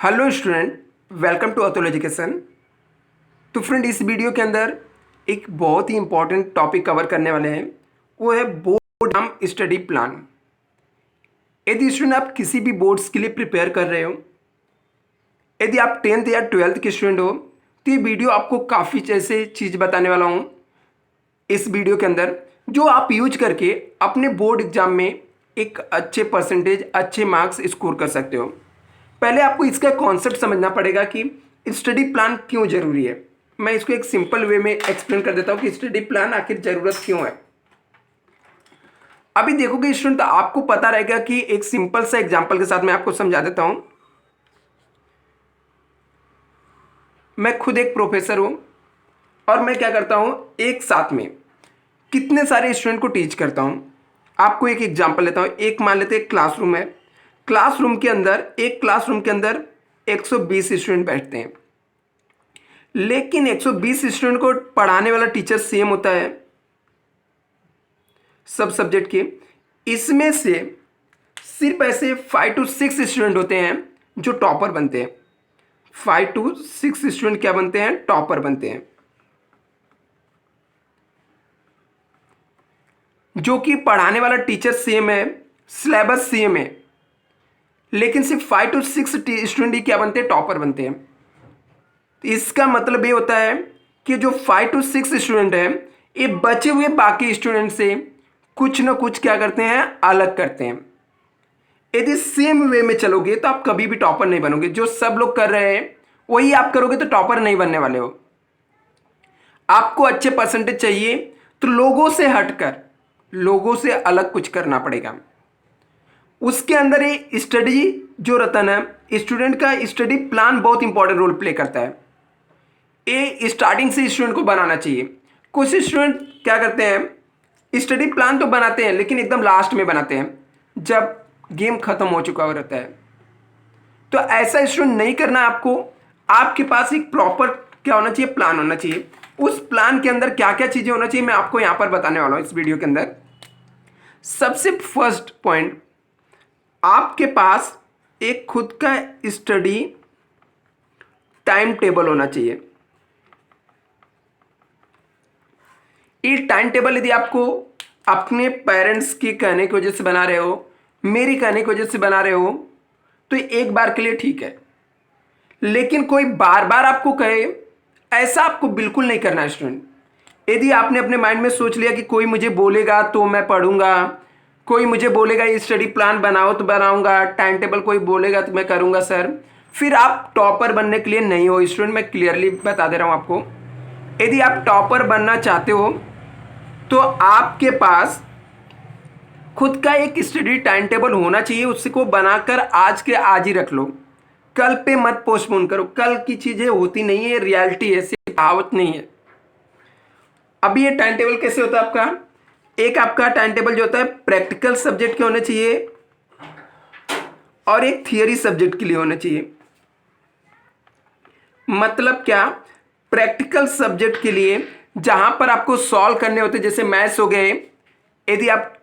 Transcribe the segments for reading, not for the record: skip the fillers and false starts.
Hello student, welcome to Atul education. तो friend, इस video के अंदर एक बहुत ही इंपॉर्टेंट टॉपिक कवर करने वाले हैं। वो है बोर्ड एग्जाम स्टडी प्लान। यदि स्टूडेंट आप किसी भी बोर्ड्स के लिए प्रिपेयर कर रहे हो, यदि आप 10th या 12th के स्टूडेंट हो, तो ये वीडियो आपको काफ़ी ऐसे चीज़ बताने वाला हूँ इस वीडियो के अंदर, जो आप यूज करके अपने बोर्ड एग्जाम में एक अच्छे परसेंटेज, अच्छे मार्क्स स्कोर कर सकते हो। पहले आपको इसका कॉन्सेप्ट समझना पड़ेगा कि स्टडी प्लान क्यों जरूरी है। मैं इसको एक सिंपल वे में एक्सप्लेन कर देता हूं कि स्टडी प्लान आखिर जरूरत क्यों है। अभी देखोगे स्टूडेंट, तो आपको पता रहेगा कि एक सिंपल सा एग्जांपल के साथ मैं आपको समझा देता हूं। मैं खुद एक प्रोफेसर हूं और मैं क्या करता हूं, एक साथ में कितने सारे स्टूडेंट को टीच करता हूं। आपको एक एग्जांपल लेता हूं। एक मान लेते हैं क्लासरूम है। क्लासरूम के अंदर, एक क्लासरूम के अंदर 120 स्टूडेंट बैठते हैं, लेकिन 120 स्टूडेंट को पढ़ाने वाला टीचर सेम होता है सब सब्जेक्ट के। इसमें से सिर्फ ऐसे 5 to 6 स्टूडेंट होते हैं जो टॉपर बनते हैं। 5 to 6 स्टूडेंट क्या बनते हैं? टॉपर बनते हैं, जो कि पढ़ाने वाला टीचर सेम है, सिलेबस सेम है, लेकिन सिर्फ 5 to 6 स्टूडेंट ही क्या बनते हैं? टॉपर बनते हैं। इसका मतलब ये होता है कि जो 5 to 6 स्टूडेंट हैं, ये बचे हुए बाकी स्टूडेंट से कुछ ना कुछ क्या करते हैं? अलग करते हैं। यदि सेम वे में चलोगे तो आप कभी भी टॉपर नहीं बनोगे। जो सब लोग कर रहे हैं वही आप करोगे तो टॉपर नहीं बनने वाले हो। आपको अच्छे परसेंटेज चाहिए तो लोगों से हटकर, लोगों से अलग कुछ करना पड़ेगा। उसके अंदर ये स्टडी जो रतन है, स्टूडेंट का स्टडी प्लान बहुत इंपॉर्टेंट रोल प्ले करता है। ये स्टार्टिंग से स्टूडेंट को बनाना चाहिए। कुछ स्टूडेंट क्या करते हैं, स्टडी प्लान तो बनाते हैं लेकिन एकदम लास्ट में बनाते हैं, जब गेम खत्म हो चुका हो रहता है। तो ऐसा स्टूडेंट नहीं करना आपको। आपके पास एक प्रॉपर क्या होना चाहिए? प्लान होना चाहिए। उस प्लान के अंदर क्या क्या चीजें होना चाहिए मैं आपको यहां पर बताने वाला हूं इस वीडियो के अंदर। सबसे फर्स्ट पॉइंट, आपके पास एक खुद का स्टडी टाइम टेबल होना चाहिए। ये टाइम टेबल यदि आपको अपने पेरेंट्स के कहने की वजह से बना रहे हो, मेरी कहने की वजह से बना रहे हो, तो एक बार के लिए ठीक है, लेकिन कोई बार बार आपको कहे, ऐसा आपको बिल्कुल नहीं करना है स्टूडेंट। यदि आपने अपने माइंड में सोच लिया कि कोई मुझे बोलेगा तो मैं पढ़ूंगा, कोई मुझे बोलेगा ये स्टडी प्लान बनाओ तो बनाऊंगा, टाइम टेबल कोई बोलेगा तो मैं करूंगा सर, फिर आप टॉपर बनने के लिए नहीं हो स्टूडेंट। मैं क्लियरली बता दे रहा हूं आपको। यदि आप टॉपर बनना चाहते हो तो आपके पास खुद का एक स्टडी टाइम टेबल होना चाहिए। उसको बनाकर आज के आज ही रख लो, कल पे मत पोस्टपोन करो। कल की चीजें होती नहीं है, रियलिटी है, सिर्फ कहावत नहीं है। अभी ये टाइम टेबल कैसे होता है आपका? एक आपका टाइम टेबल जो होता है प्रैक्टिकल सब्जेक्ट के होने चाहिए और एक थियरी सब्जेक्ट के लिए होना चाहिए। मतलब क्या? प्रैक्टिकल सब्जेक्ट के लिए जहां पर आपको सॉल्व करने होते, जैसे मैथ्स हो गए, यदि आप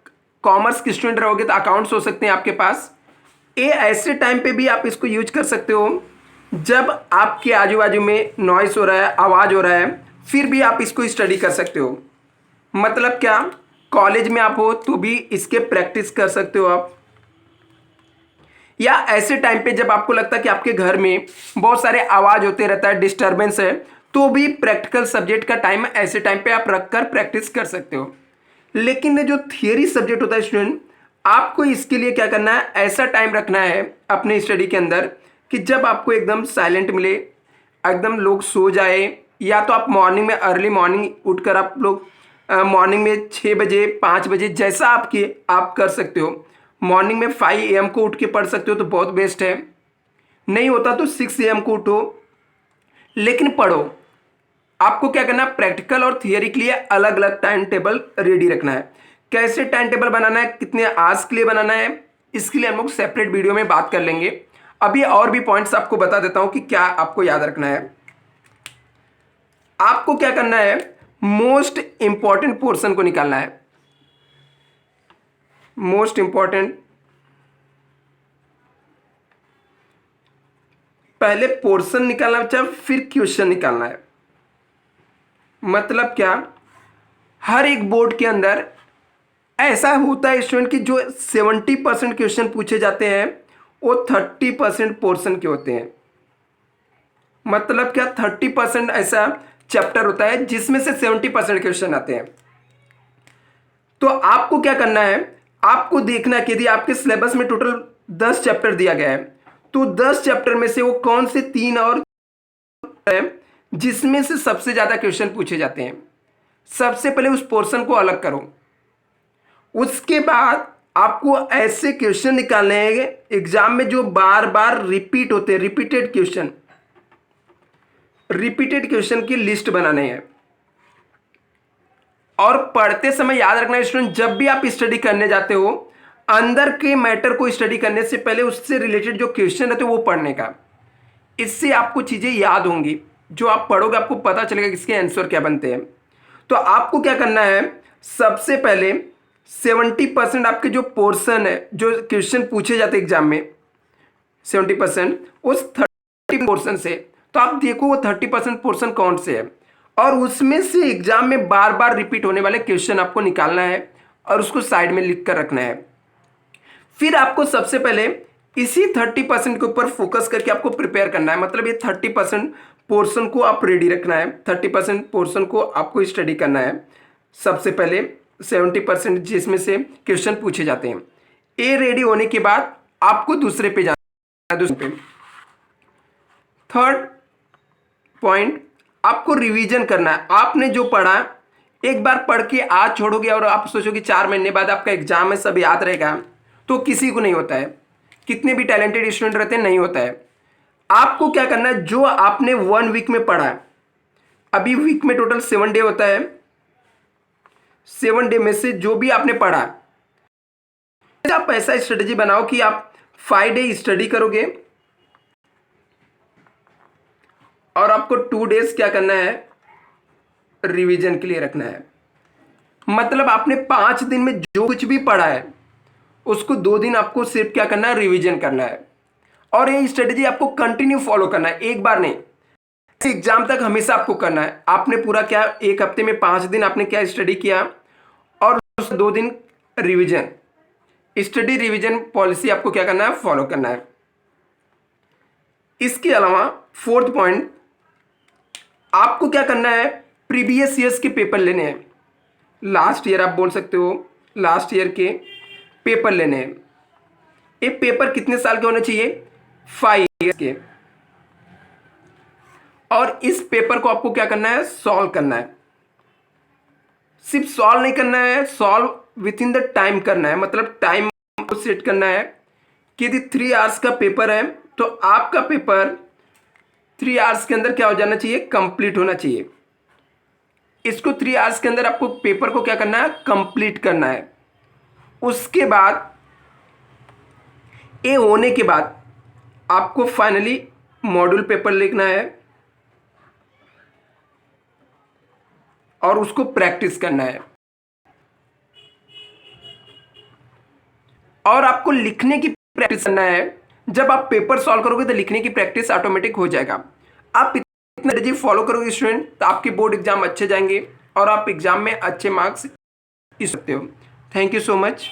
कॉमर्स के स्टूडेंट रहोगे तो अकाउंट्स हो सकते हैं आपके पास। ये ऐसे टाइम पे भी आप इसको यूज कर सकते हो जब आपके आजू बाजू में नॉइस हो रहा है, आवाज हो रहा है, फिर भी आप इसको स्टडी कर सकते हो। मतलब क्या? कॉलेज में आप हो तो भी इसके प्रैक्टिस कर सकते हो आप, या ऐसे टाइम पे जब आपको लगता है कि आपके घर में बहुत सारे आवाज होते रहता है, डिस्टर्बेंस है, तो भी प्रैक्टिकल सब्जेक्ट का टाइम ऐसे टाइम पे आप रखकर प्रैक्टिस कर सकते हो। लेकिन जो थियरी सब्जेक्ट होता है स्टूडेंट, आपको इसके लिए क्या करना है? ऐसा टाइम रखना है अपने स्टडी के अंदर कि जब आपको एकदम साइलेंट मिले, एकदम लोग सो जाए, या तो आप मॉर्निंग में, अर्ली मॉर्निंग उठकर आप लोग मॉर्निंग में 6 बजे, 5 बजे, जैसा आपके आप कर सकते हो। मॉर्निंग में 5 AM को उठ के पढ़ सकते हो तो बहुत बेस्ट है। नहीं होता तो 6 AM को उठो, लेकिन पढ़ो। आपको क्या करना है? प्रैक्टिकल और थियरी के लिए अलग अलग टाइम टेबल रेडी रखना है। कैसे टाइम टेबल बनाना है, कितने आवर्स के लिए बनाना है, इसके लिए हम लोग सेपरेट वीडियो में बात कर लेंगे। अभी और भी पॉइंट्स आपको बता देता हूं कि क्या आपको याद रखना है। आपको क्या करना है? मोस्ट इंपॉर्टेंट पोर्शन को निकालना है। मोस्ट इंपॉर्टेंट पहले पोर्शन निकालना बच्चा, फिर क्वेश्चन निकालना है। मतलब क्या, हर एक बोर्ड के अंदर ऐसा होता है स्टूडेंट कि जो 70% क्वेश्चन पूछे जाते हैं वो 30% पोर्शन के होते हैं। मतलब क्या, 30% ऐसा चैप्टर होता है जिसमें से 70% क्वेश्चन आते हैं। तो आपको क्या करना है, आपको देखना है कि यदि आपके सिलेबस में टोटल 10 चैप्टर दिया गया है तो 10 चैप्टर में से वो कौन से 3 और है जिसमें से सबसे ज्यादा क्वेश्चन पूछे जाते हैं। सबसे पहले उस पोर्शन को अलग करो। उसके बाद आपको ऐसे क्वेश्चन निकालने हैं एग्जाम में जो बार बार रिपीट होते हैं, रिपीटेड क्वेश्चन की लिस्ट बनाने हैं। और पढ़ते समय याद रखना स्टूडेंट, जब भी आप स्टडी करने जाते हो, अंदर के मैटर को स्टडी करने से पहले उससे रिलेटेड जो क्वेश्चन रहते हैं वो पढ़ने का। इससे आपको चीजें याद होंगी, जो आप पढ़ोगे आपको पता चलेगा कि इसके आंसर क्या बनते हैं। तो आपको क्या करना है, सबसे पहले 70% आपके जो पोर्शन है, जो क्वेश्चन पूछे जाते हैं एग्जाम में 70%, उस 30 पोर्शन से तो आप देखो वो 30% पोर्शन कौन से है और उसमें से एग्जाम में बार बार रिपीट होने वाले क्वेश्चन आपको निकालना है और उसको साइड में लिख कर रखना है। फिर आपको सबसे पहले इसी 30% के ऊपर फोकस करके आपको प्रिपेयर करना है। मतलब ये 30% पोर्शन को आप रेडी रखना है, 30% पोर्शन को आपको स्टडी करना है। सबसे पहले 70% जिसमें से क्वेश्चन पूछे जाते हैं, ए रेडी होने के बाद आपको दूसरे पे जाना है। दूसरे पे थर्ड पॉइंट, आपको रिवीजन करना है। आपने जो पढ़ा एक बार पढ़ के आज छोड़ोगे और आप सोचो कि 4 महीने बाद आपका एग्जाम में सब याद रहेगा, तो किसी को नहीं होता है। कितने भी टैलेंटेड स्टूडेंट रहते हैं, नहीं होता है। आपको क्या करना है, जो आपने 1 वीक में पढ़ा है, अभी वीक में टोटल 7 डे होता है, 7 डे में से जो भी आपने पढ़ा, आप ऐसा स्ट्रेटेजी बनाओ कि आप 5 डे स्टडी करोगे और आपको 2 डेज क्या करना है, रिवीजन के लिए रखना है। मतलब आपने 5 दिन में जो कुछ भी पढ़ा है उसको 2 दिन आपको सिर्फ क्या करना है, रिवीजन करना है। और ये स्ट्रेटेजी आपको कंटिन्यू फॉलो करना है, एक बार नहीं, एग्जाम तक हमेशा आपको करना है। आपने पूरा क्या, एक हफ्ते में 5 दिन आपने क्या स्टडी किया और 2 दिन रिवीजन, स्टडी रिवीजन पॉलिसी आपको क्या करना है, फॉलो करना है। इसके अलावा 4th पॉइंट, आपको क्या करना है, प्रीवियस ईयर्स के पेपर लेने हैं। लास्ट ईयर आप बोल सकते हो, लास्ट ईयर के पेपर लेने हैं। ये पेपर कितने साल के होने चाहिए, 5 ईयर्स के। और इस पेपर को आपको क्या करना है, सॉल्व करना है। सिर्फ सॉल्व नहीं करना है, solve with in the time करना है। मतलब टाइम को सेट करना है कि यदि 3 आवर्स का पेपर है तो आपका पेपर 3 आवर्स के अंदर क्या हो जाना चाहिए, कंप्लीट होना चाहिए। इसको 3 आवर्स के अंदर आपको पेपर को क्या करना है, कंप्लीट करना है। उसके बाद ये होने के बाद आपको फाइनली मॉड्यूल पेपर लिखना है और उसको प्रैक्टिस करना है। और आपको लिखने की प्रैक्टिस करना है। जब आप पेपर सॉल्व करोगे तो लिखने की प्रैक्टिस ऑटोमेटिक हो जाएगा। आप इतना स्ट्रेटजी फॉलो करोगे स्टूडेंट तो आपके बोर्ड एग्जाम अच्छे जाएंगे और आप एग्जाम में अच्छे मार्क्स ले सकते हो। Thank you so much.